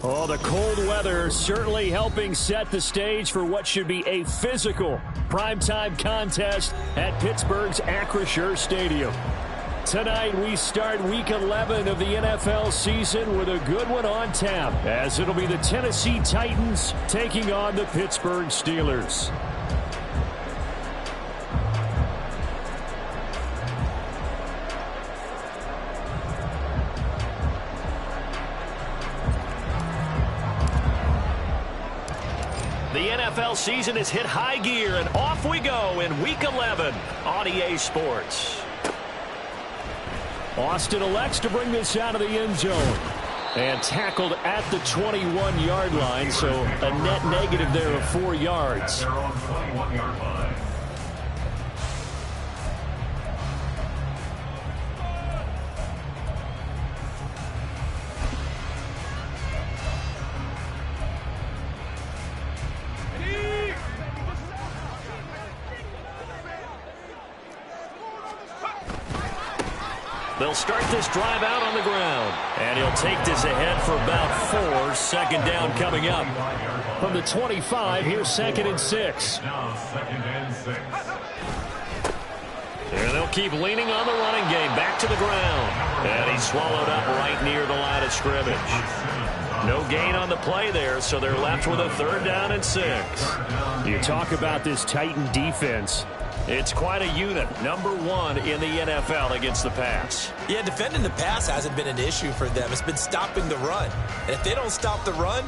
Oh, the cold weather certainly helping set the stage for what should be a physical primetime contest at Pittsburgh's Acrisure Stadium. Tonight we start Week 11 of the NFL season with a good one on tap, as it'll be the Tennessee Titans taking on the Pittsburgh Steelers. The NFL season has hit high gear, and off we go in Week 11 on EA Sports. Austin elects to bring this out of the end zone. And tackled at the 21-yard line, so a net negative there of 4 yards. They're on 21-yard line. They'll start this drive out on the ground. And he'll take this ahead for about 4. Second down coming up. From the 25, here's 2nd and 6. Now 2nd and 6. And they'll keep leaning on the running game. Back to the ground. And he's swallowed up right near the line of scrimmage. No gain on the play there, so they're left with a 3rd down and 6. You talk about this Titan defense. It's quite a unit. Number 1 in the NFL against the pass. Yeah, defending the pass hasn't been an issue for them. It's been stopping the run. And if they don't stop the run,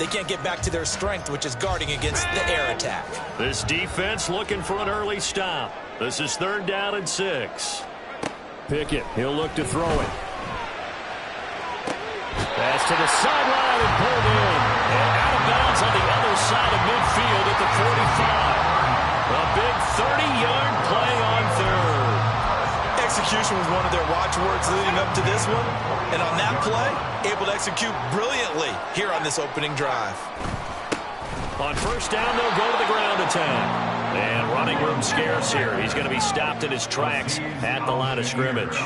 they can't get back to their strength, which is guarding against the air attack. This defense looking for an early stop. This is 3rd down and 6. Pickett, he'll look to throw it. Pass to the sideline and pulled in. And out of bounds on the other side of midfield at the 45. A big 30-yard play on 3rd. Execution was one of their watchwords leading up to this one. And on that play, able to execute brilliantly here on this opening drive. On 1st down, they'll go to the ground attack. And running room scarce here. He's going to be stopped in his tracks at the line of scrimmage.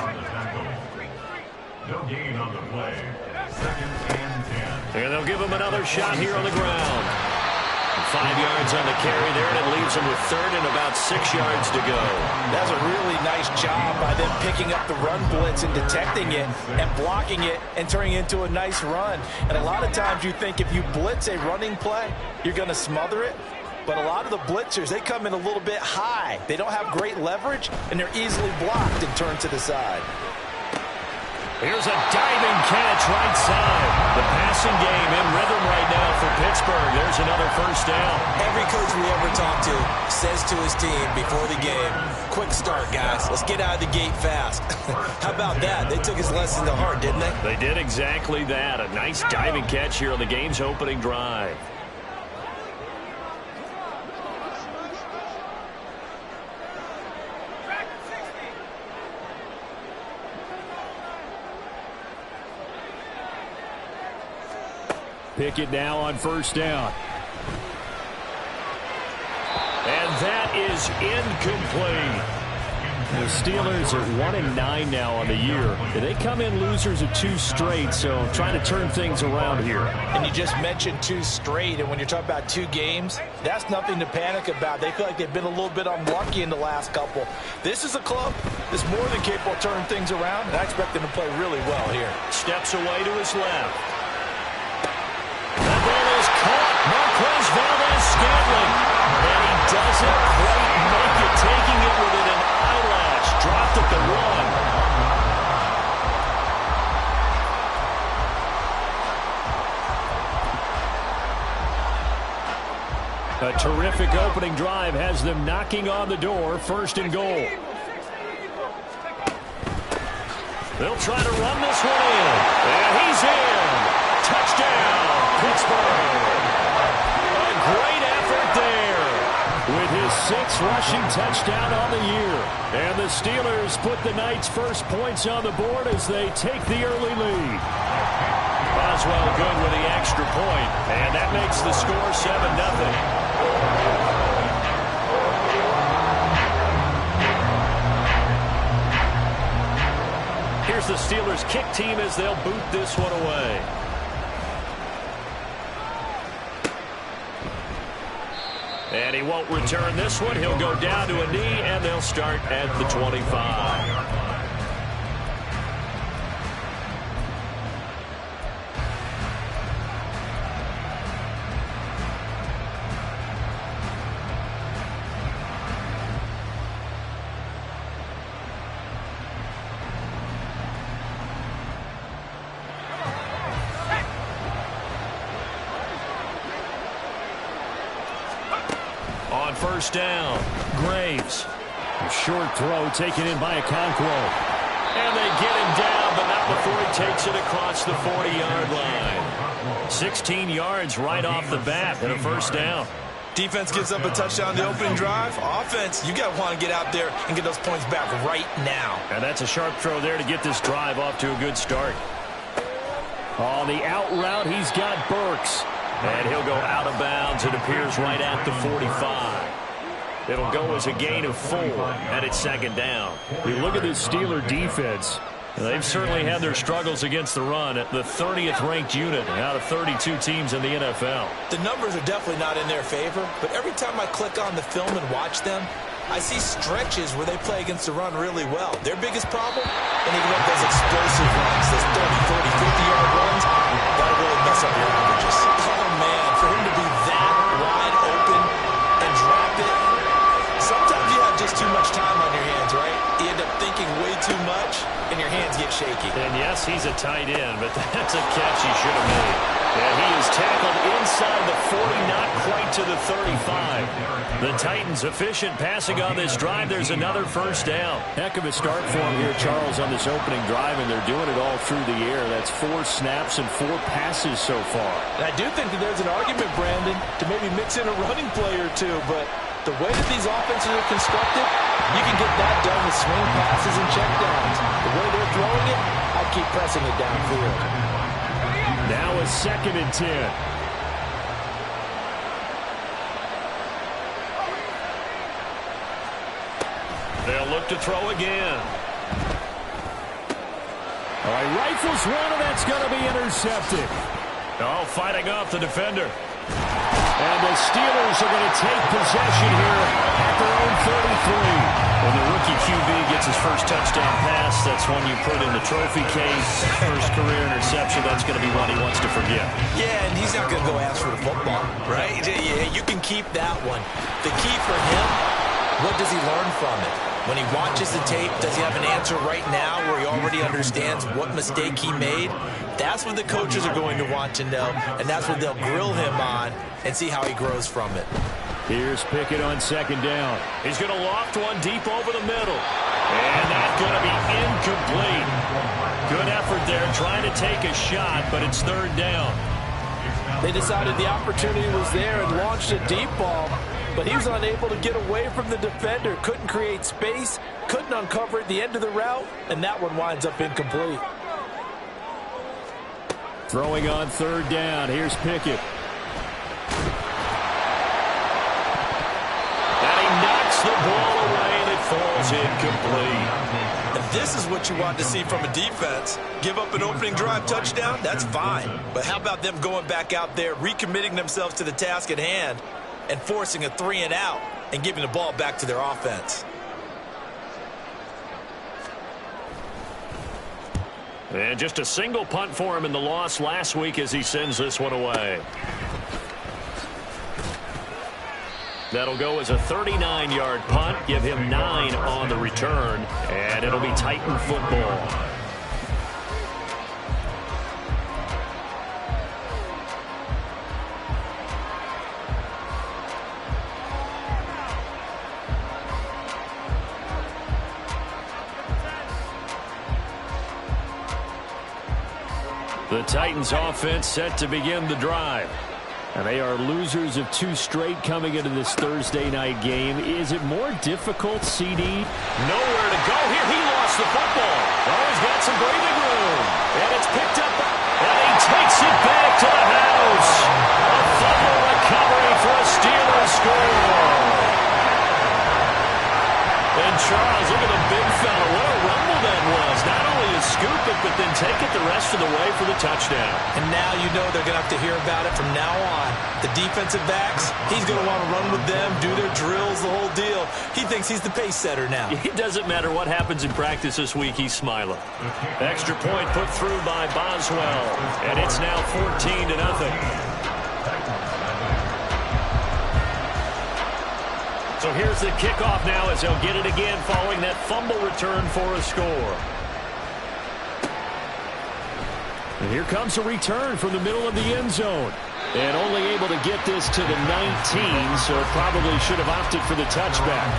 No gain on the play. 2nd and 10. And they'll give him another shot here on the ground. 5 yards on the carry there, and it leaves him with 3rd and about 6 yards to go. That's a really nice job by them picking up the run blitz and detecting it and blocking it and turning it into a nice run. And a lot of times you think if you blitz a running play, you're going to smother it. But a lot of the blitzers, they come in a little bit high. They don't have great leverage, and they're easily blocked and turned to the side. Here's a diving catch right side. The passing game in rhythm right now for Pittsburgh. There's another 1st down. Every coach we ever talk to says to his team before the game, quick start, guys. Let's get out of the gate fast. How about that? They took his lesson to heart, didn't they? They did exactly that. A nice diving catch here on the game's opening drive. Pickett now on 1st down. And that is incomplete. The Steelers are 1-9 now on the year. They come in losers of 2 straight, so trying to turn things around here. And you just mentioned 2 straight, and when you're talking about 2 games, that's nothing to panic about. They feel like they've been a little bit unlucky in the last couple. This is a club that's more than capable of turning things around, and I expect them to play really well here. Steps away to his left. That ball is caught. Marquez Valdes-Scantling. And he doesn't quite make it, taking it within an eyelash. Dropped at the 1. A terrific opening drive has them knocking on the door. 1st and goal. They'll try to run this one in. And he's in. Touchdown, Pittsburgh. A great effort there. With his 6th rushing touchdown on the year. And the Steelers put the Knights' first points on the board as they take the early lead. Boswell good with the extra point. And that makes the score 7-0. Here's the Steelers kick team as they'll boot this one away. And he won't return this one. He'll go down to a knee, and they'll start at the 25. On 1st down, Graves. A short throw taken in by Okonkwo. And they get him down, but not before he takes it across the 40-yard line. 16 yards right off the bat and a 1st down. Defense gives up a touchdown the opening drive. Offense, you got to want to get out there and get those points back right now. And that's a sharp throw there to get this drive off to a good start. On the out route, he's got Burks. And he'll go out of bounds. It appears right at the 45. It'll go as a gain of 4, and it's 2nd down. You look at this Steeler defense. They've certainly had their struggles against the run at the 30th ranked unit out of 32 teams in the NFL. The numbers are definitely not in their favor, but every time I click on the film and watch them, I see stretches where they play against the run really well. Their biggest problem, and even up those explosive runs, those 30, 40, 50-yard runs, that'll really mess up your averages. Oh, man, for him to be that wide open and drop it, sometimes you have just too much time on your hands, right? You end up thinking way too much, and your hands get shaky. And yes, he's a tight end, but that's a catch he should have made. And he is tackled inside the 40, not quite to the 35. The Titans efficient passing on this drive. There's another 1st down. Heck of a start for him here, Charles, on this opening drive, and they're doing it all through the air. That's 4 snaps and 4 passes so far. And I do think that there's an argument, Brandon, to maybe mix in a running play or two, but the way that these offenses are constructed, you can get that done with swing passes and checkdowns. The way they're throwing it, I'd keep pressing it downfield. Now a 2nd and 10. They'll look to throw again. All right, rifles one, and that's going to be intercepted. Oh, fighting off the defender. And the Steelers are going to take possession here at their own 33. When the rookie QB gets his first touchdown pass, that's one you put in the trophy case. First career interception, that's going to be one he wants to forget. Yeah, and he's not going to go ask for the football, right? Yeah, you can keep that one. The key for him, what does he learn from it? When he watches the tape, does he have an answer right now where he already understands what mistake he made? That's what the coaches are going to want to know, and that's what they'll grill him on and see how he grows from it. Here's Pickett on 2nd down. He's going to loft one deep over the middle. And that's going to be incomplete. Good effort there trying to take a shot, but it's 3rd down. They decided the opportunity was there and launched a deep ball, but he was unable to get away from the defender. Couldn't create space, couldn't uncover at the end of the route, and that one winds up incomplete. Throwing on 3rd down. Here's Pickett. And he knocks the ball away, and it falls is incomplete. And this is what you want to see from a defense. Give up an opening drive touchdown, that's fine. But how about them going back out there, recommitting themselves to the task at hand, and forcing a 3-and-out and giving the ball back to their offense? And just a single punt for him in the loss last week as he sends this one away. That'll go as a 39-yard punt, give him 9 on the return, and it'll be Titan football. The Titans offense set to begin the drive. And they are losers of 2 straight coming into this Thursday night game. Is it more difficult, CD? Nowhere to go here. He lost the football. Oh, he's got some breathing room. And it's picked up. And he takes it back to the house. A fumble recovery for a Steelers score. And Charles, look at the big fella. What a rumble that was. Not only to scoop it, but then take it the rest of the way for the touchdown. And now you know they're going to have to hear about it from now on. The defensive backs, he's going to want to run with them, do their drills, the whole deal. He thinks he's the pace setter now. It doesn't matter what happens in practice this week, he's smiling. Extra point put through by Boswell. And it's now 14-0. So here's the kickoff now as they'll get it again following that fumble return for a score. And here comes a return from the middle of the end zone. And only able to get this to the 19, so probably should have opted for the touchback.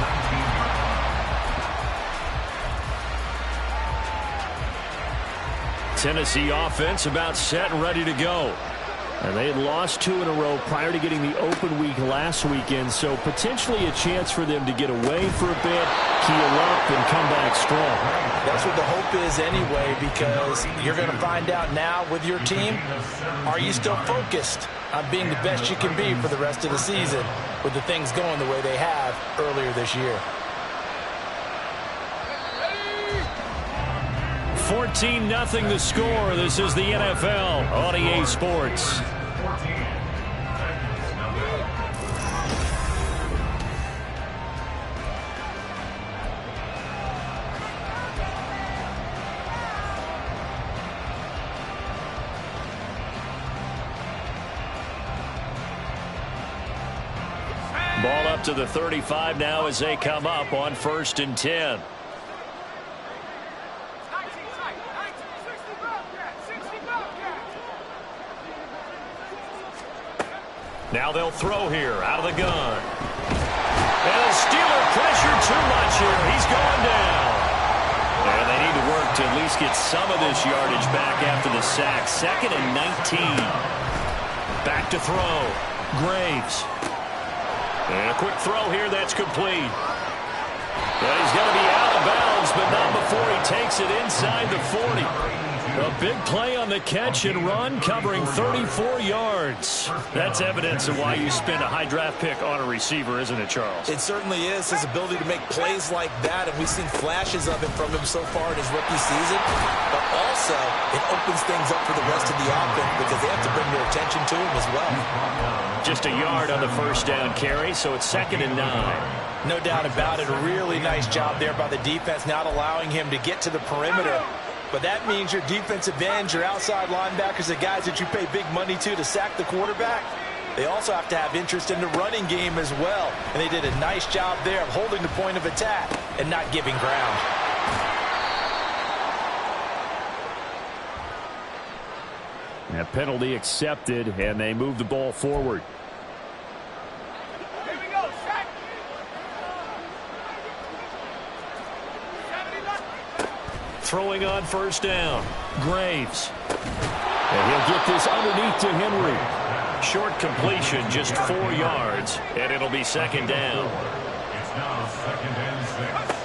Tennessee offense about set and ready to go. And they had lost 2 in a row prior to getting the open week last weekend, so potentially a chance for them to get away for a bit, keel up, and come back strong. That's what the hope is anyway, because you're going to find out now with your team, are you still focused on being the best you can be for the rest of the season with the things going the way they have earlier this year? 14-0 the score. This is the NFL on EA Sports. Ball up to the 35 now as they come up on 1st and 10. Now they'll throw here out of the gun. And the Steeler pressure too much here. He's going down. And they need to work to at least get some of this yardage back after the sack. 2nd and 19. Back to throw. Graves. And a quick throw here that's complete. Well, he's going to be out of bounds, but not before he takes it inside the 40. A big play on the catch and run, covering 34 yards. That's evidence of why you spend a high draft pick on a receiver, isn't it, Charles? It certainly is, his ability to make plays like that, and we've seen flashes of it from him so far in his rookie season. But also, it opens things up for the rest of the offense because they have to bring their attention to him as well. Just a yard on the 1st down carry, so it's 2nd and 9. No doubt about it. A really nice job there by the defense, not allowing him to get to the perimeter. But that means your defensive ends, your outside linebackers, the guys that you pay big money to sack the quarterback, they also have to have interest in the running game as well. And they did a nice job there of holding the point of attack and not giving ground. That penalty accepted, and they move the ball forward. Throwing on 1st down. Graves. And he'll get this underneath to Henry. Short completion, just 4 yards, and it'll be 2nd down. It's now 2nd and 6.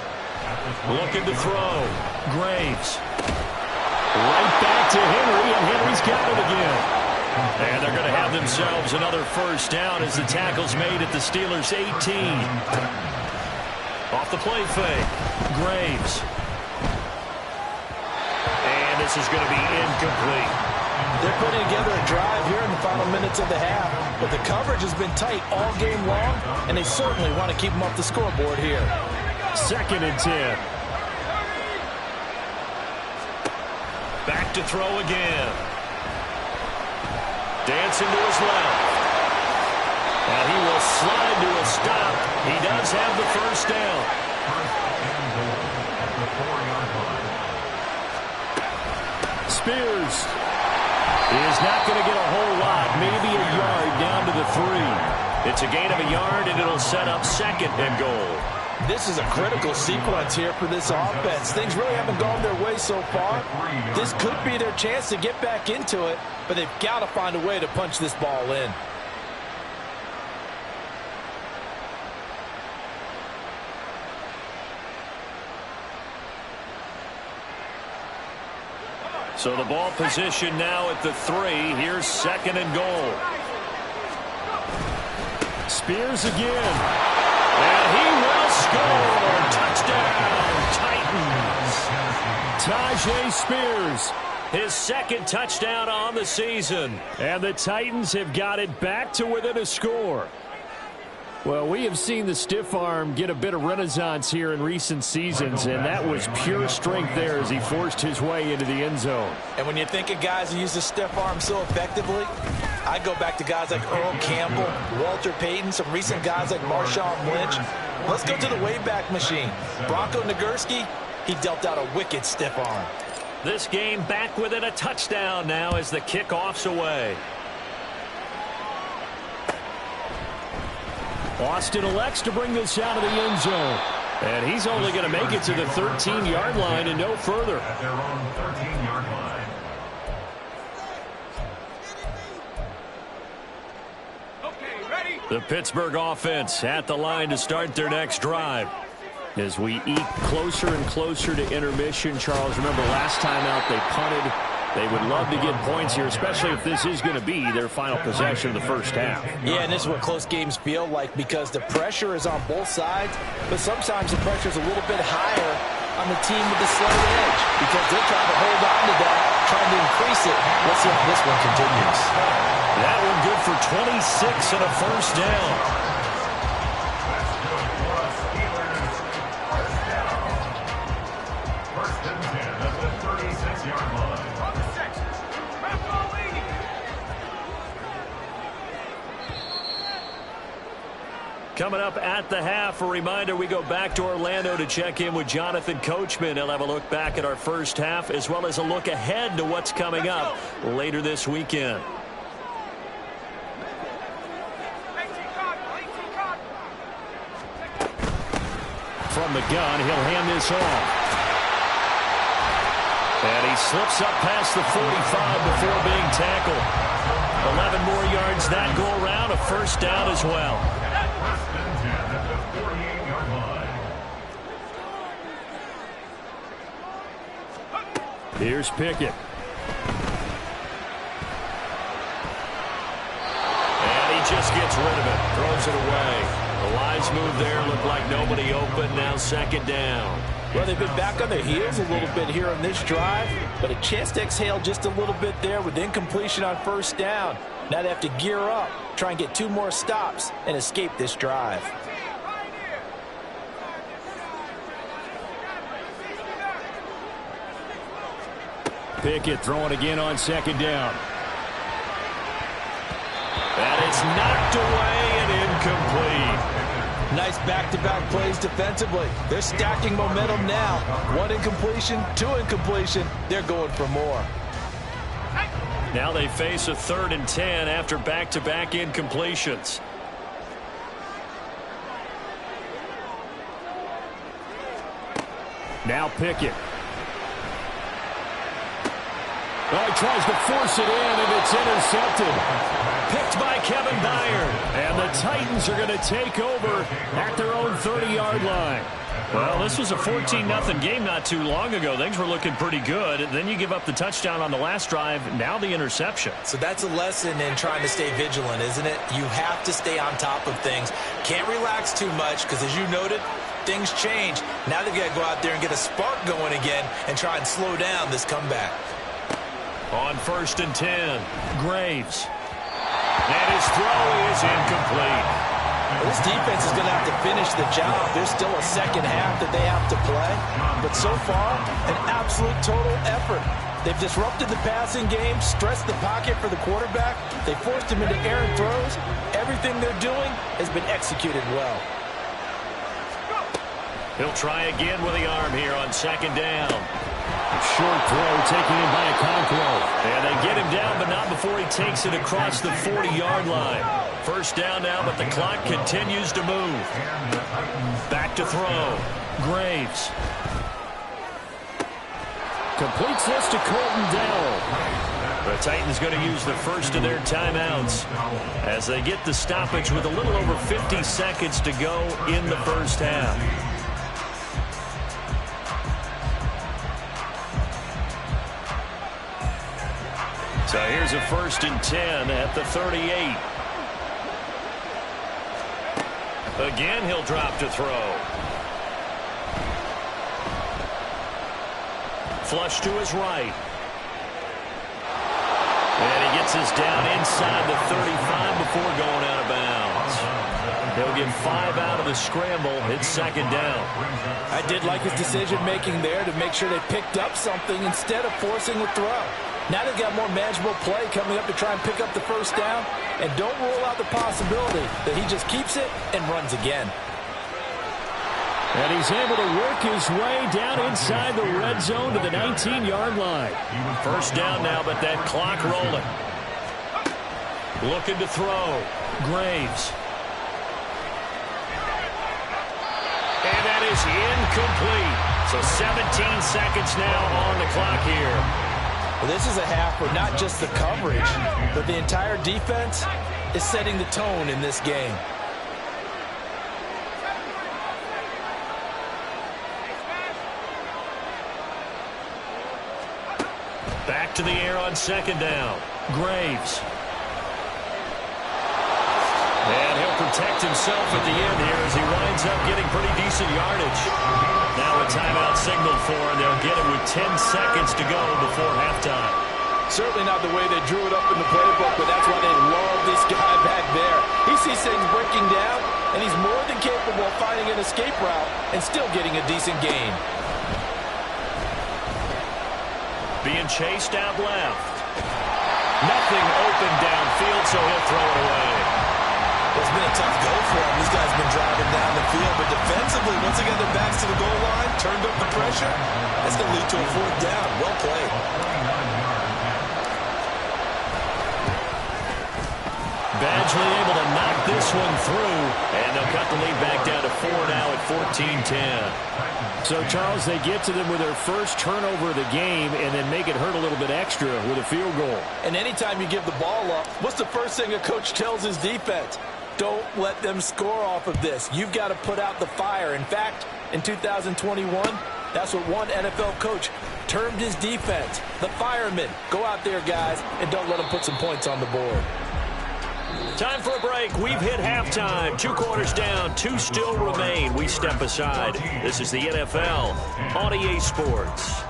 Looking to throw. Graves. Right back to Henry, and Henry's got it again. And they're going to have themselves another 1st down as the tackle's made at the Steelers' 18. Off the play fake. Graves. And this is going to be incomplete. They're putting together a drive here in the final minutes of the half, but the coverage has been tight all game long, and they certainly want to keep them off the scoreboard here. 2nd and 10. Back to throw again. Dancing to his left. And he will slide to a stop. He does have the first down. Spears is not going to get a whole lot, maybe a yard down to the 3. It's a gain of a yard, and it'll set up 2nd and goal. This is a critical sequence here for this offense. Things really haven't gone their way so far. This could be their chance to get back into it, but they've got to find a way to punch this ball in. So the ball position now at the 3. Here's 2nd and goal. Spears again. And he will score. Touchdown, Titans. Tajay Spears. His 2nd touchdown on the season. And the Titans have got it back to within a score. Well, we have seen the stiff arm get a bit of renaissance here in recent seasons, and that was pure strength there as he forced his way into the end zone. And when you think of guys who use the stiff arm so effectively, I go back to guys like Earl Campbell, Walter Payton, some recent guys like Marshawn Lynch. Let's go to the Wayback Machine. Bronco Nagurski, he dealt out a wicked stiff arm. This game back within a touchdown now as the kickoff's away. Austin elects to bring this out of the end zone. And he's only going to make it to the 13-yard line and no further. At their own 13-yard line. Okay, ready? The Pittsburgh offense at the line to start their next drive. As we eke closer and closer to intermission, Charles, remember last time out they punted. They would love to get points here, especially if this is going to be their final possession of the first half. Yeah, and this is what close games feel like because the pressure is on both sides, but sometimes the pressure is a little bit higher on the team with the slight edge because they're trying to hold on to that, trying to increase it. Let's see how this one continues. That one good for 26 and a first down. First and 10 at the 36-yard line. Coming up at the half, a reminder, we go back to Orlando to check in with Jonathan Coachman. He'll have a look back at our first half as well as a look ahead to what's coming up later this weekend. From the gun, he'll hand this off. And he slips up past the 45 before being tackled. 11 more yards that go around, a first down as well. First and 10 at the 48-yard line. Here's Pickett. And he just gets rid of it, throws it away. The wise move there, looked like nobody open, now 2nd down. Well, they've been back on their heels a little bit here on this drive, but a chance to exhale just a little bit there with incompletion on first down. Now they have to gear up, try and get 2 more stops, and escape this drive. Pickett throwing again on 2nd down. That is knocked away and incomplete. Nice back-to-back plays defensively. They're stacking momentum now. 1 incompletion, 2 incompletion. They're going for more. Now they face a 3rd and 10 after back-to-back incompletions. Now Pickett. Oh, he tries to force it in, and it's intercepted. Picked by Kevin Byard. And the Titans are going to take over at their own 30-yard line. Well, this was a 14-0 game not too long ago. Things were looking pretty good. Then you give up the touchdown on the last drive. Now the interception. So that's a lesson in trying to stay vigilant, isn't it? You have to stay on top of things. Can't relax too much because, as you noted, things change. Now they've got to go out there and get a spark going again and try and slow down this comeback. On 1st and 10, Graves. And his throw is incomplete. Well, this defense is going to have to finish the job. There's still a second half that they have to play. But so far, an absolute total effort. They've disrupted the passing game, stressed the pocket for the quarterback. They forced him into errant throws. Everything they're doing has been executed well. He'll try again with the arm here on 2nd down. Short throw taken in by Okonkwo. And they get him down, but not before he takes it across the 40-yard line. 1st down now, but the clock continues to move. Back to throw. Graves. Completes this to Colton Dowell. The Titans going to use the first of their timeouts as they get the stoppage with a little over 50 seconds to go in the first half. So here's a 1st and 10 at the 38. Again, he'll drop to throw. Flush to his right. And he gets us down inside the 35 before going out of bounds. They'll get 5 out of the scramble. It's 2nd down. I did like his decision-making there to make sure they picked up something instead of forcing a throw. Now they've got more manageable play coming up to try and pick up the 1st down. And don't rule out the possibility that he just keeps it and runs again. And he's able to work his way down inside the red zone to the 19-yard line. 1st down now, but that clock rolling. Looking to throw. Graves. And that is incomplete. So 17 seconds now on the clock here. Well, this is a half where not just the coverage, but the entire defense is setting the tone in this game. Back to the air on 2nd down. Graves. And he'll protect himself at the end here as he winds up getting pretty decent yardage. Now a timeout signaled for, and they'll get it with 10 seconds to go before halftime. Certainly not the way they drew it up in the playbook, but that's why they love this guy back there. He sees things breaking down, and he's more than capable of finding an escape route and still getting a decent gain. Being chased out left. Nothing open downfield, so he'll throw it away. It's been a tough go for him. These guys have been driving down the field, but defensively, once they get their backs to the goal line, turned up the pressure, that's going to lead to a 4th down. Well played. Badgley able to knock this one through, and they'll cut the lead back down to 4 now at 14-10. So, Charles, they get to them with their first turnover of the game and then make it hurt a little bit extra with a field goal. And anytime you give the ball up, what's the first thing a coach tells his defense? Don't let them score off of this. You've got to put out the fire. In fact, in 2021, that's what one NFL coach termed his defense. The firemen. Go out there, guys, and don't let them put some points on the board. Time for a break. We've hit halftime. 2 quarters down. 2 still remain. We step aside. This is the NFL on EA Sports.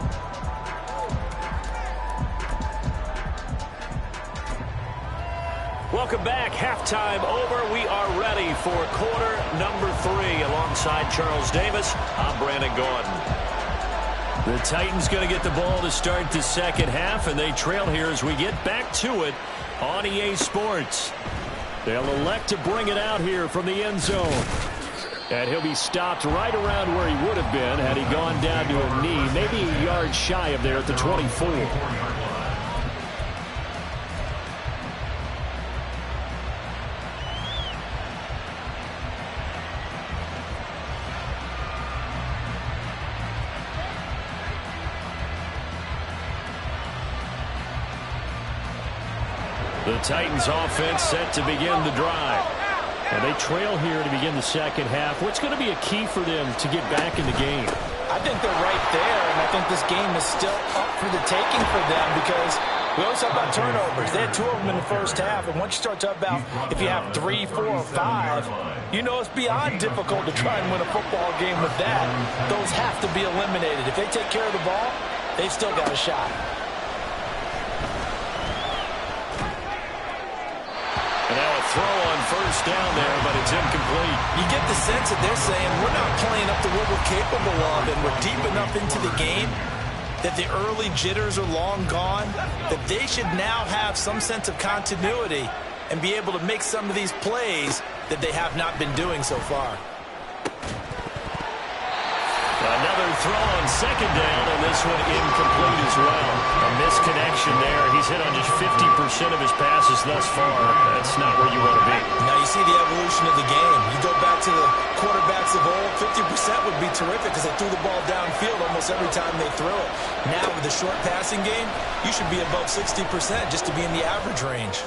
Welcome back. Halftime over. We are ready for quarter number 3. Alongside Charles Davis, I'm Brandon Gordon. The Titans going to get the ball to start the second half, and they trail here as we get back to it on EA Sports. They'll elect to bring it out here from the end zone. And he'll be stopped right around where he would have been had he gone down to a knee, maybe a yard shy of there at the 24. The Titans offense set to begin the drive. And they trail here to begin the second half. What's going to be a key for them to get back in the game? I think they're right there, and I think this game is still up for the taking for them because We always talk about turnovers. They had 2 of them in the first half, and once you start talking about if you have 3, 4, or 5, you know it's beyond difficult to try and win a football game with that. Those have to be eliminated. If they take care of the ball, they've still got a shot. And now a throw on first down there, but it's incomplete. You get the sense that they're saying we're not playing up to what we're capable of, and we're deep enough into the game that the early jitters are long gone, that they should now have some sense of continuity and be able to make some of these plays that they have not been doing so far. Another throw on second down, and this one incomplete as well. A misconnection there. He's hit on just 50% of his passes thus far. That's not where you want to be. Now you see the evolution of the game. You go back to the quarterbacks of old, 50% would be terrific because they threw the ball downfield almost every time they threw it. Now with the short passing game, you should be above 60% just to be in the average range.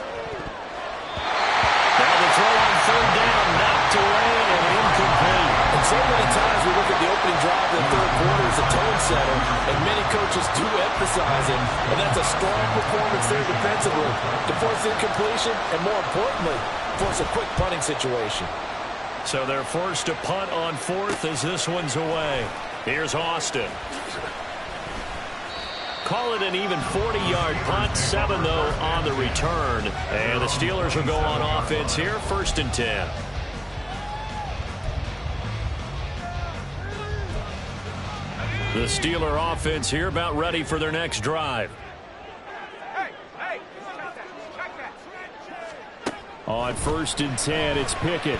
Now the throw on third down, knocked away and incomplete. And so many times we look at the opening drive of the third quarter as a tone setter, and many coaches do emphasize it, and that's a strong performance there defensively to force incompletion and, more importantly, force a quick punting situation. So they're forced to punt on fourth as this one's away. Here's Austin. Call it an even 40-yard punt, 7 though on the return. And the Steelers will go on offense here, 1st and 10. The Steeler offense here about ready for their next drive. On 1st and 10, it's Pickett.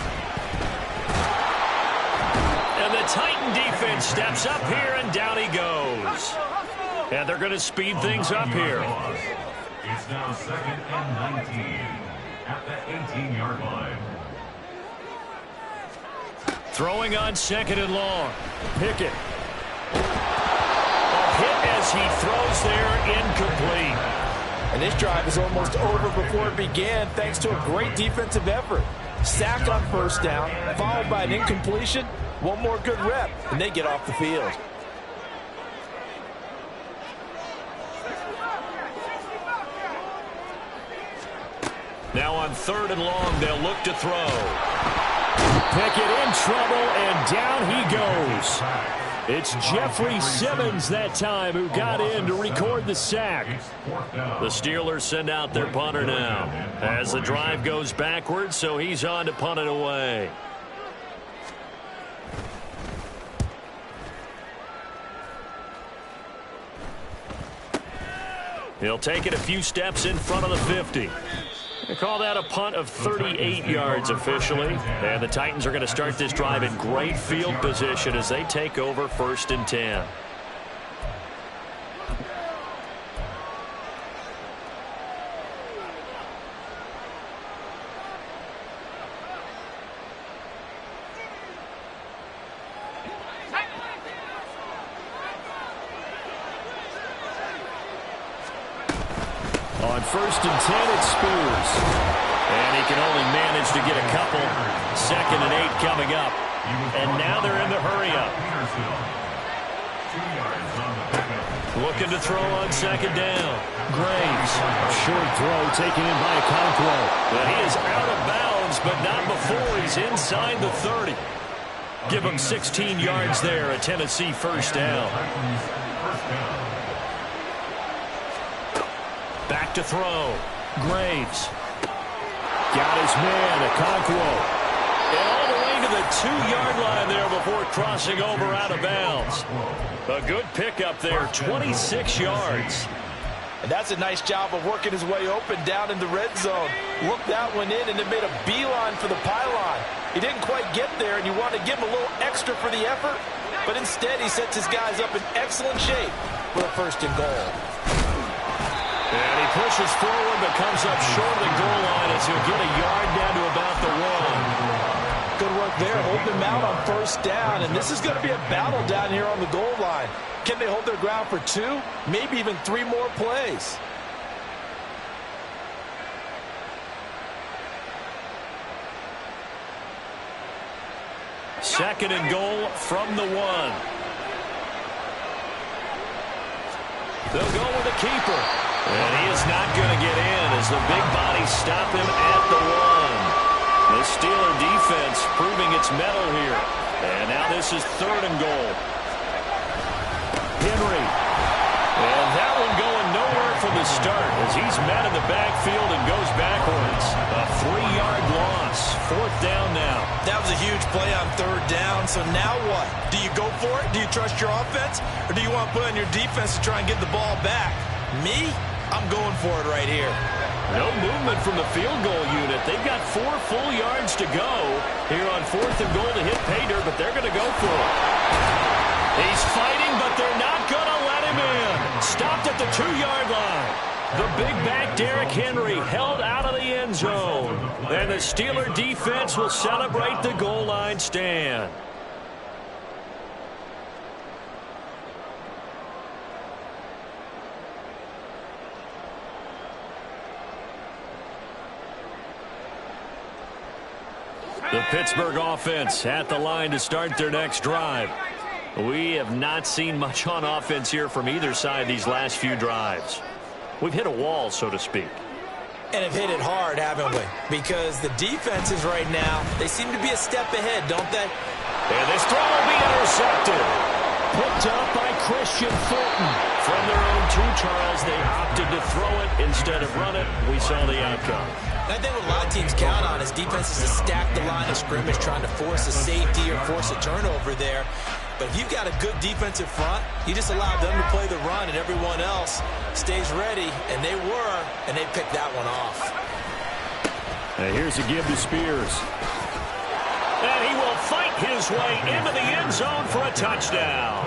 And the Titan defense steps up here, and down he goes. And they're going to speed things up here. It's now 2nd and 19 at the 18-yard line. Throwing on 2nd and long. Pickett. A hit as he throws there, incomplete. And this drive is almost over before it began thanks to a great defensive effort. Sack on first down, followed by an incompletion. One more good rep, and they get off the field. Now on 3rd and long, they'll look to throw. Pickett in trouble, and down he goes. It's Jeffrey Simmons that time who got in to record the sack. The Steelers send out their punter now as the drive goes backwards, so he's on to punt it away. He'll take it a few steps in front of the 50. They call that a punt of 38 yards officially. And the Titans are going to start this drive in great field position as they take over 1st and 10. On 1st and 10, it's Spears. And he can only manage to get a couple. 2nd and 8 coming up. And now they're in the hurry-up. 2 yards on the pickup. Looking to throw on 2nd down. Graves. Short throw taken in by Okonkwo. But he is out of bounds, but not before he's inside the 30. Give him 16 yards there, a Tennessee first down. Back to throw. Graves. Got his man, Okonkwo. And all the way to the 2-yard line there before crossing over out of bounds. A good pickup there, 26 yards. And that's a nice job of working his way open down in the red zone. Looked that one in and then made a beeline for the pylon. He didn't quite get there, and you want to give him a little extra for the effort, but instead he sets his guys up in excellent shape for a 1st and goal. And he pushes forward but comes up short of the goal line as he'll get a yard down to about the 1. Good work there, holding him out on 1st down, and this is going to be a battle down here on the goal line. Can they hold their ground for 2, maybe even 3 more plays? Second and goal from the 1. They'll go with a keeper. And he is not going to get in as the big bodies stop him at the 1. The Steeler defense proving its mettle here. And now this is 3rd and goal. Henry. And that one going nowhere from the start as he's met in the backfield and goes backwards. A 3-yard loss. 4th down now. That was a huge play on 3rd down. So now what? Do you go for it? Do you trust your offense? Or do you want to put on your defense to try and get the ball back? Me? I'm going for it right here. No movement from the field goal unit. They've got 4 full yards to go here on 4th and goal to hit pay dirt, but they're going to go for it. He's fighting, but they're not going to let him in. Stopped at the 2-yard line. The big back Derrick Henry held out of the end zone. And the Steeler defense will celebrate the goal line stand. The Pittsburgh offense at the line to start their next drive. We have not seen much on offense here from either side these last few drives. We've hit a wall, so to speak. And have hit it hard, haven't we? Because the defenses right now, they seem to be a step ahead, don't they? And this throw will be intercepted. Picked up by Christian Fulton. From their own 2, Charles, they opted to throw it instead of run it. We saw the outcome. I think what a lot of teams count on is defenses to stack the line of scrimmage, trying to force a safety or force a turnover there. But if you've got a good defensive front, you just allow them to play the run and everyone else stays ready, and they were, and they picked that one off. And here's a give to Spears. And he will fight his way into the end zone for a touchdown.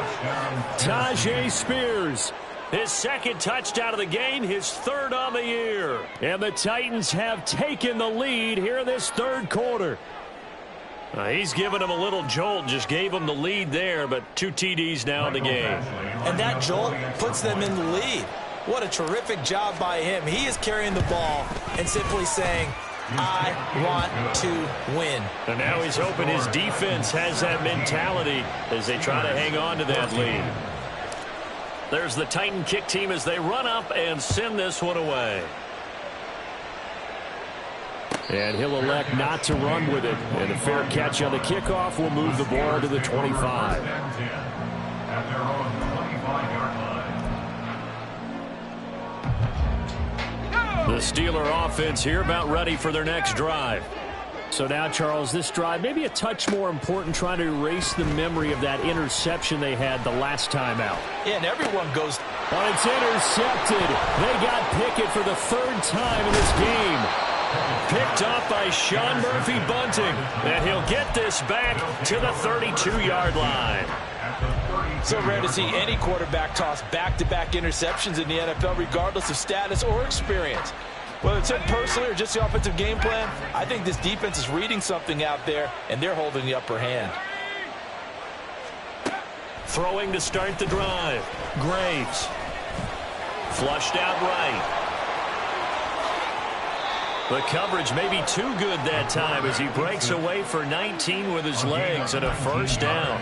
Tajay Spears. His 2nd touchdown of the game, his 3rd on the year. And the Titans have taken the lead here in this 3rd quarter. He's given him a little jolt, just gave him the lead there, but 2 TDs now in the game. And that jolt puts them in the lead. What a terrific job by him. He is carrying the ball and simply saying, I want to win. And now he's hoping his defense has that mentality as they try to hang on to that lead. There's the Titan kick team as they run up and send this one away. And he'll elect not to run with it. And a fair catch on the kickoff will move the ball to the 25. At their own 25-yard line. The Steeler offense here about ready for their next drive. So now, Charles, this drive maybe a touch more important, trying to erase the memory of that interception they had the last time out. Yeah, and everyone goes. But it's intercepted. They got Pickett for the 3rd time in this game. Picked up by Sean Murphy-Bunting. And he'll get this back to the 32-yard line. So rare to see any quarterback toss back-to-back interceptions in the NFL, regardless of status or experience. Whether it's him personally or just the offensive game plan, I think this defense is reading something out there, and they're holding the upper hand. Throwing to start the drive. Graves. Flushed out right. The coverage may be too good that time as he breaks away for 19 with his legs and a 1st down.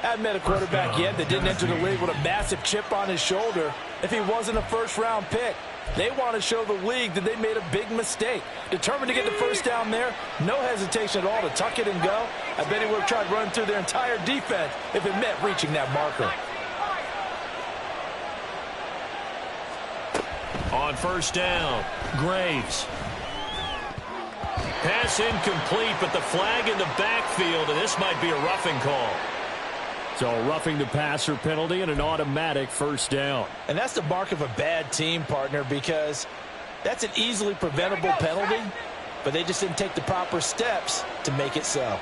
I haven't met a quarterback yet that didn't enter the league with a massive chip on his shoulder if he wasn't a 1st-round pick. They want to show the league that they made a big mistake. Determined to get the 1st down there, no hesitation at all to tuck it and go. I bet he would have tried running through their entire defense if it meant reaching that marker. On 1st down, Graves. Pass incomplete, but the flag in the backfield, and this might be a roughing call. So roughing the passer penalty and an automatic 1st down. And that's the mark of a bad team, partner, because that's an easily preventable penalty, but they just didn't take the proper steps to make it so.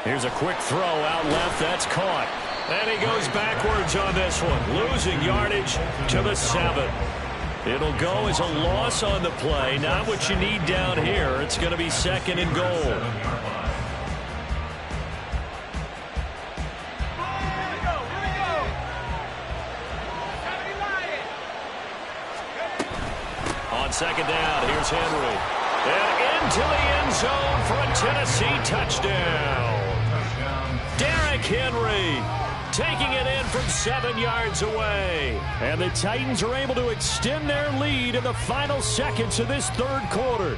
Here's a quick throw out left. That's caught. And he goes backwards on this one, losing yardage to the 7. It'll go as a loss on the play. Not what you need down here. It's going to be 2nd and goal. On 2nd down, here's Henry. And into the end zone for a Tennessee touchdown. Derrick Henry taking it in from 7 yards away. And the Titans are able to extend their lead in the final seconds of this third quarter.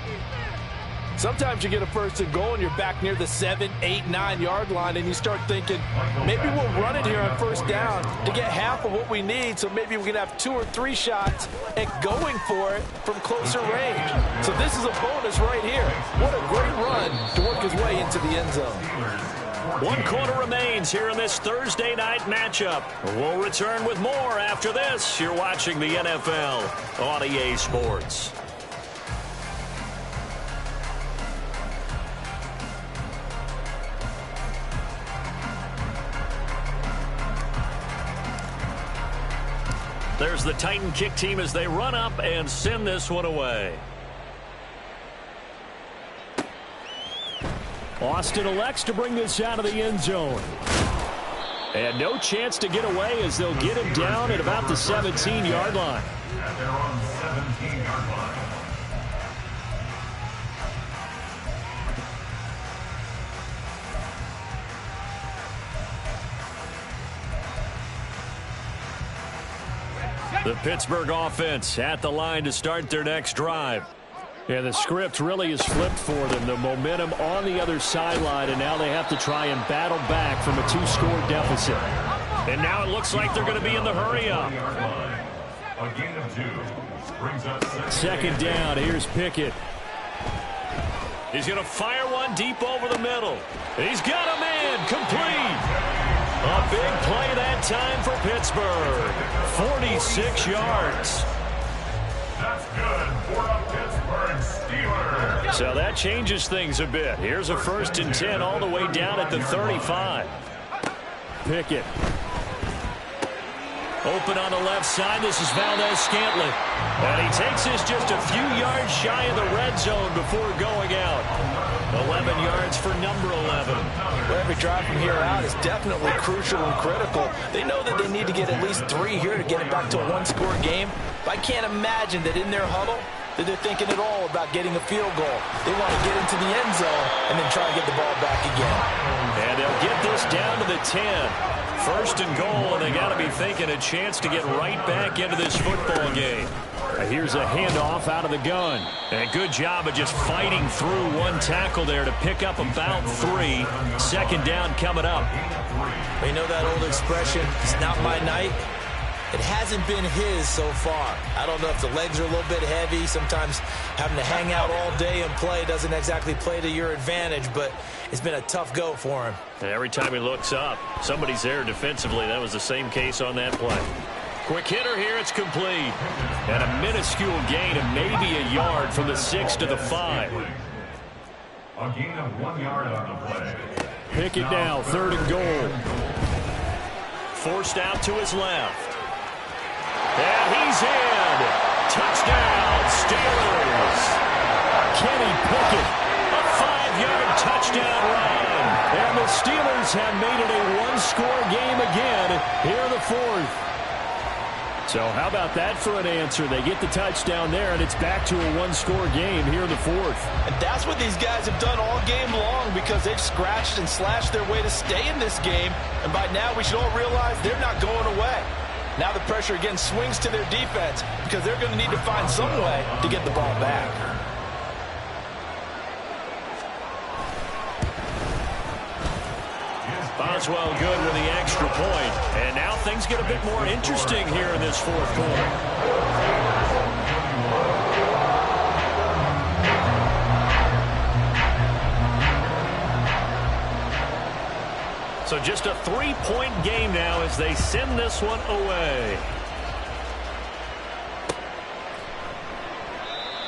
Sometimes you get a first and goal and you're back near the 7, 8, 9 yard line and you start thinking, maybe we'll run it here on first down to get half of what we need, so maybe we can have 2 or 3 shots at going for it from closer range. So this is a bonus right here. What a great run to work his way into the end zone. 1 quarter remains here in this Thursday night matchup. We'll return with more after this. You're watching the NFL on EA Sports. There's the Titan kick team as they run up and send this one away. Austin elects to bring this out of the end zone. And no chance to get away as they'll get him down at about the 17-yard line. And they're on the 17-yard line. The Pittsburgh offense at the line to start their next drive. Yeah, the script really is flipped for them. The momentum on the other sideline, and now they have to try and battle back from a 2-score deficit. And now it looks like they're going to be in the hurry-up. A gain of 2 brings up Second down. Here's Pickett. He's going to fire one deep over the middle. He's got a man complete. A big play that time for Pittsburgh. 46 yards. That's good for the Pittsburgh Steelers. So that changes things a bit. Here's a 1st and 10 all the way down at the 35. Pickett. Open on the left side. This is Valdez-Scantling. And he takes this just a few yards shy of the red zone before going out. 11 yards for number 11. Well, every drive from here out is definitely crucial and critical. They know that they need to get at least 3 here to get it back to a 1-score game. But I can't imagine that in their huddle that they're thinking at all about getting a field goal. They want to get into the end zone and then try to get the ball back again. And they'll get this down to the 10. 1st and goal, and they got to be thinking a chance to get right back into this football game. Here's a handoff out of the gun. And good job of just fighting through one tackle there to pick up about 3. 2nd down coming up. You know that old expression, it's not my night? It hasn't been his so far. I don't know if the legs are a little bit heavy. Sometimes having to hang out all day and play doesn't exactly play to your advantage, but it's been a tough go for him. And every time he looks up, somebody's there defensively. That was the same case on that play. Quick hitter here, it's complete. And a minuscule gain of maybe a yard from the 6 to the 5. A gain of 1 yard on the play. Pickett now, 3rd and goal. Forced out to his left. And he's in. Touchdown, Steelers. Kenny Pickett. A 5-yard touchdown run. And the Steelers have made it a 1-score game again here in the 4th. So how about that for an answer? They get the touchdown there, and it's back to a 1-score game here in the 4th. And that's what these guys have done all game long, because they've scratched and slashed their way to stay in this game. And by now, we should all realize they're not going away. Now the pressure again swings to their defense, because they're going to need to find some way to get the ball back. Boswell good with the extra point. And now things get a bit more interesting here in this 4th quarter. So just a 3-point game now as they send this one away.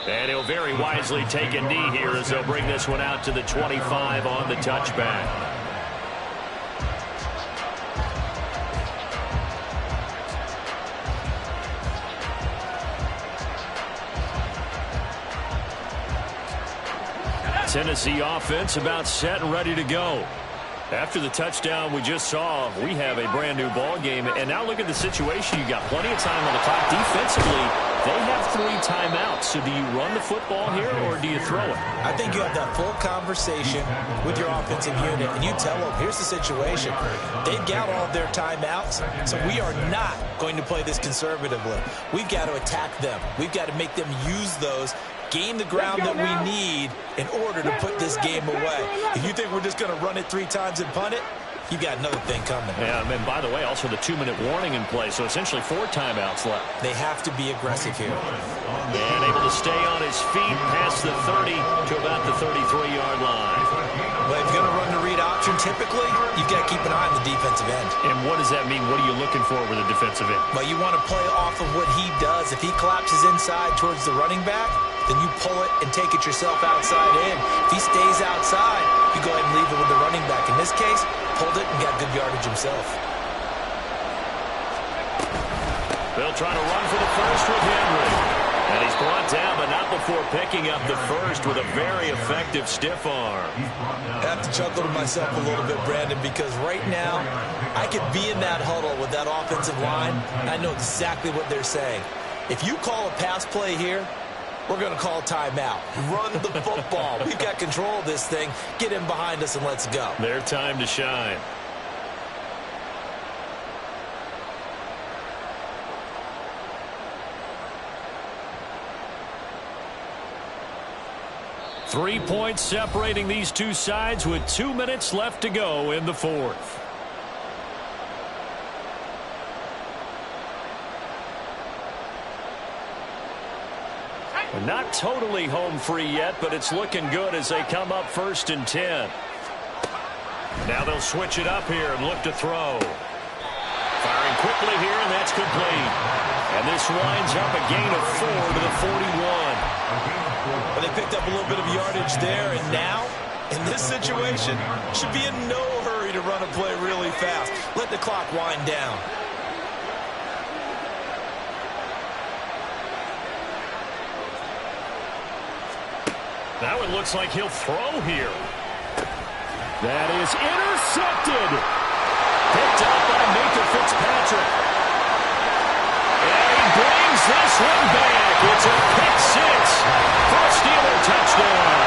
And he'll very wisely take a knee here as they'll bring this one out to the 25 on the touchback. Tennessee offense about set and ready to go. After the touchdown we just saw, we have a brand new ball game. And now look at the situation. You got plenty of time on the clock defensively. They have 3 timeouts, so do you run the football here or do you throw it? I think you have that full conversation with your offensive unit, and you tell them, here's the situation. They've got all of their timeouts, so we are not going to play this conservatively. We've got to attack them. We've got to make them use those, gain the ground that we need in order to put this game away. If you think we're just going to run it 3 times and punt it, you got another thing coming. Yeah, and by the way, also the 2-minute warning in play, so essentially 4 timeouts left. They have to be aggressive here. And able to stay on his feet past the 30 to about the 33-yard line. But if you're going to run the read option, typically, you've got to keep an eye on the defensive end. And what does that mean? What are you looking for with a defensive end? Well, you want to play off of what he does. If he collapses inside towards the running back, then you pull it and take it yourself outside in. If he stays outside, you go ahead and leave it with the running back. In this case, pulled it and got good yardage himself. They'll try to run for the first with Henry. And he's brought down, but not before picking up the first with a very effective stiff arm. I have to chuckle to myself a little bit, Brandon, because right now, I could be in that huddle with that offensive line, and I know exactly what they're saying. If you call a pass play here, we're going to call a timeout. Run the football. We've got control of this thing. Get him behind us and let's go. Their time to shine. Three points separating these two sides with 2 minutes left to go in the fourth. We're not totally home free yet, but it's looking good as they come up 1st and 10. Now they'll switch it up here and look to throw. Firing quickly here, and that's complete. And this winds up a gain of 4 to the 41. Well, they picked up a little bit of yardage there, and now, in this situation, should be in no hurry to run a play really fast. Let the clock wind down. Now it looks like he'll throw here. That is intercepted. Picked up by Minka Fitzpatrick. And he brings this one back. It's a pick 6 for a Steeler touchdown.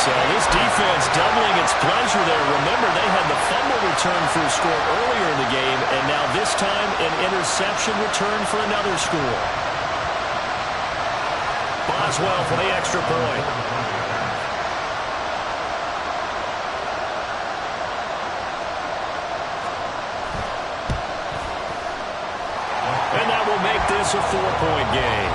So this defense doubling its pleasure there. Remember, they had the fumble return for a score earlier in the game, and now this time an interception return for another score. Boswell for the extra point. And that will make this a 4-point game.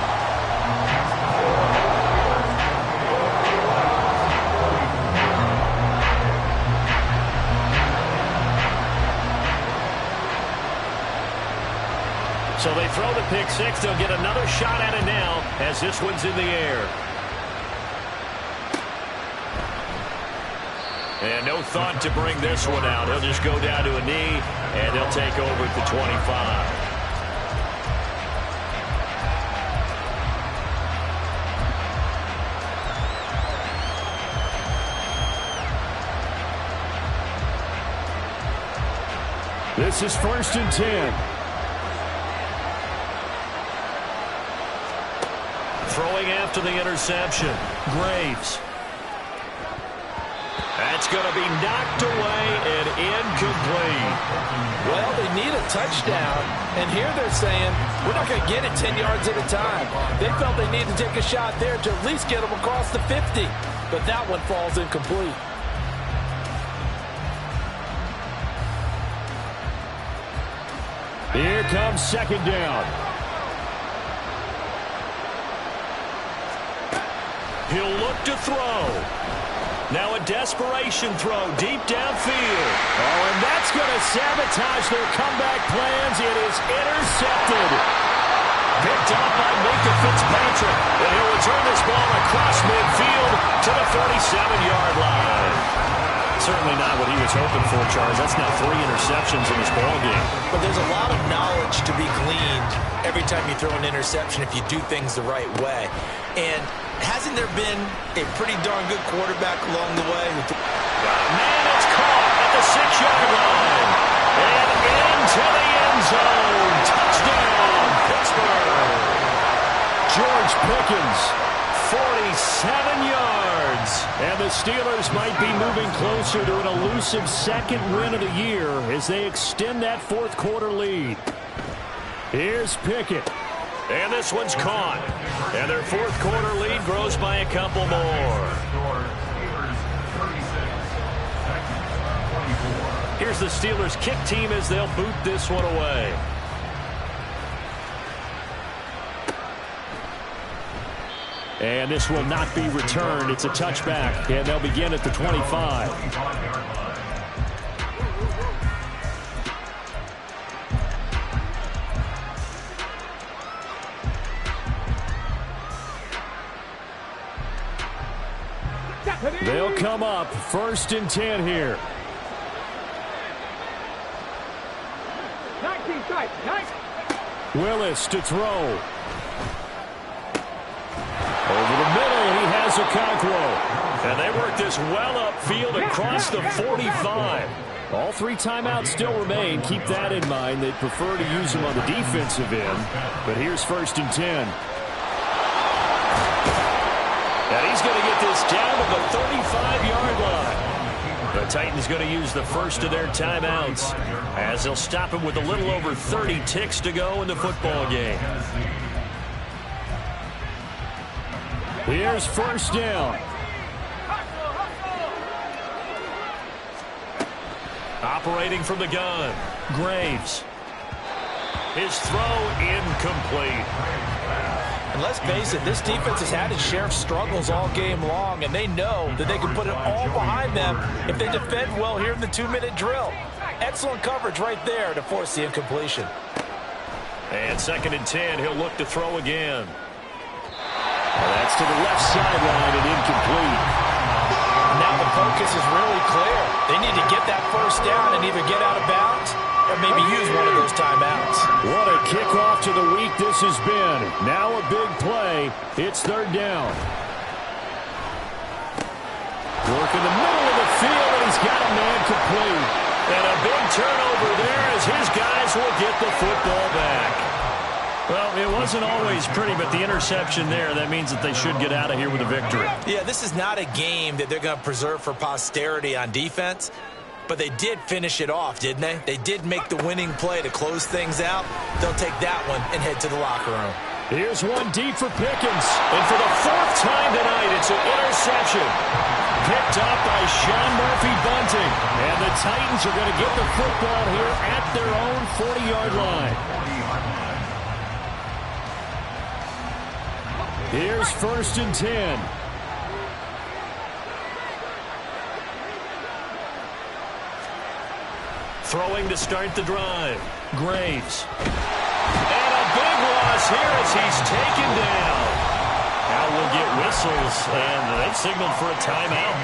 So they throw the pick 6. They'll get another shot at it now as this one's in the air. And no thought to bring this one out. He'll just go down to a knee, and they'll take over at the 25. This is 1st and 10. Throwing after the interception. Graves. That's going to be knocked away and incomplete. Well, they need a touchdown, and here they're saying, we're not going to get it 10 yards at a time. They felt they needed to take a shot there to at least get them across the 50, but that one falls incomplete. Here comes 2nd down. He'll look to throw. Now a desperation throw deep downfield. Oh, and that's going to sabotage their comeback plans. It is intercepted. Picked up by Minka Fitzpatrick. And he'll return this ball across midfield to the 37-yard line. Certainly not what he was hoping for, Charles. That's now 3 interceptions in this ball game. But there's a lot of knowledge to be gleaned every time you throw an interception if you do things the right way. And hasn't there been a pretty darn good quarterback along the way? Man, it's caught at the 6-yard line. And into the end zone. Touchdown, Pittsburgh. George Pickens. 47 yards. And the Steelers might be moving closer to an elusive second win of the year as they extend that fourth quarter lead. Here's Pickett. And this one's caught. And their fourth quarter lead grows by a couple more. Here's the Steelers kick team as they'll boot this one away. And this will not be returned. It's a touchback, and they'll begin at the 25. They'll come up 1st and 10 here. 19 strike. Willis to throw. Over the middle, he has Okonkwo. And they work this well upfield across the 45. All 3 timeouts still remain. Keep that in mind. They prefer to use them on the defensive end. But here's 1st and 10. And he's going to get this down to the 35-yard line. The Titans going to use the first of their timeouts as they'll stop him with a little over 30 ticks to go in the football game. Here's 1st down. Operating from the gun, Graves. His throw incomplete. And let's face it, this defense has had its share of struggles all game long, and they know that they can put it all behind them if they defend well here in the 2-minute drill. Excellent coverage right there to force the incompletion. And 2nd and 10, he'll look to throw again. Well, that's to the left sideline and incomplete. Now the focus is really clear. They need to get that 1st down and either get out of bounds or maybe use one of those timeouts. What a kickoff to the week this has been. Now a big play. It's 3rd down. Work in the middle of the field, and he's got a man complete. And a big turnover there as his guys will get the football back. Well, it wasn't always pretty, but the interception there, that means that they should get out of here with a victory. Yeah, this is not a game that they're going to preserve for posterity on defense, but they did finish it off, didn't they? They did make the winning play to close things out. They'll take that one and head to the locker room. Here's one deep for Pickens. And for the 4th time tonight, it's an interception. Picked up by Sean Murphy-Bunting. And the Titans are going to get the football here at their own 40-yard line. Here's 1st and 10. Throwing to start the drive. Graves. And a big loss here as he's taken down. Now we'll get whistles, and they've signaled for a timeout.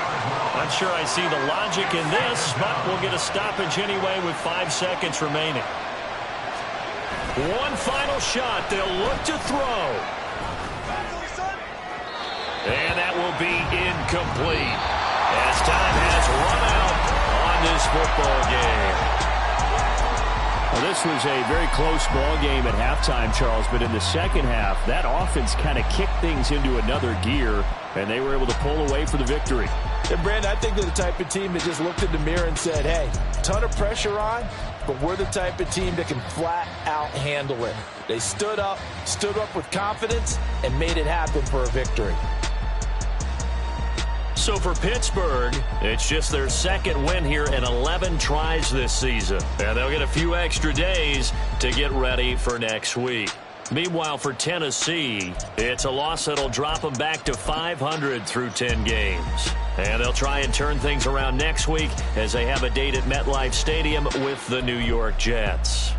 Not sure I see the logic in this, but we'll get a stoppage anyway with 5 seconds remaining. One final shot. They'll look to throw. And that will be incomplete as time has run out on this football game. Well, this was a very close ball game at halftime, Charles, but in the second half, that offense kind of kicked things into another gear, and they were able to pull away for the victory. And, Brandon, I think they're the type of team that just looked in the mirror and said, hey, ton of pressure on, but we're the type of team that can flat out handle it. They stood up with confidence, and made it happen for a victory. So for Pittsburgh, it's just their 2nd win here in 11 tries this season. And they'll get a few extra days to get ready for next week. Meanwhile, for Tennessee, it's a loss that'll drop them back to 500 through 10 games. And they'll try and turn things around next week as they have a date at MetLife Stadium with the New York Jets.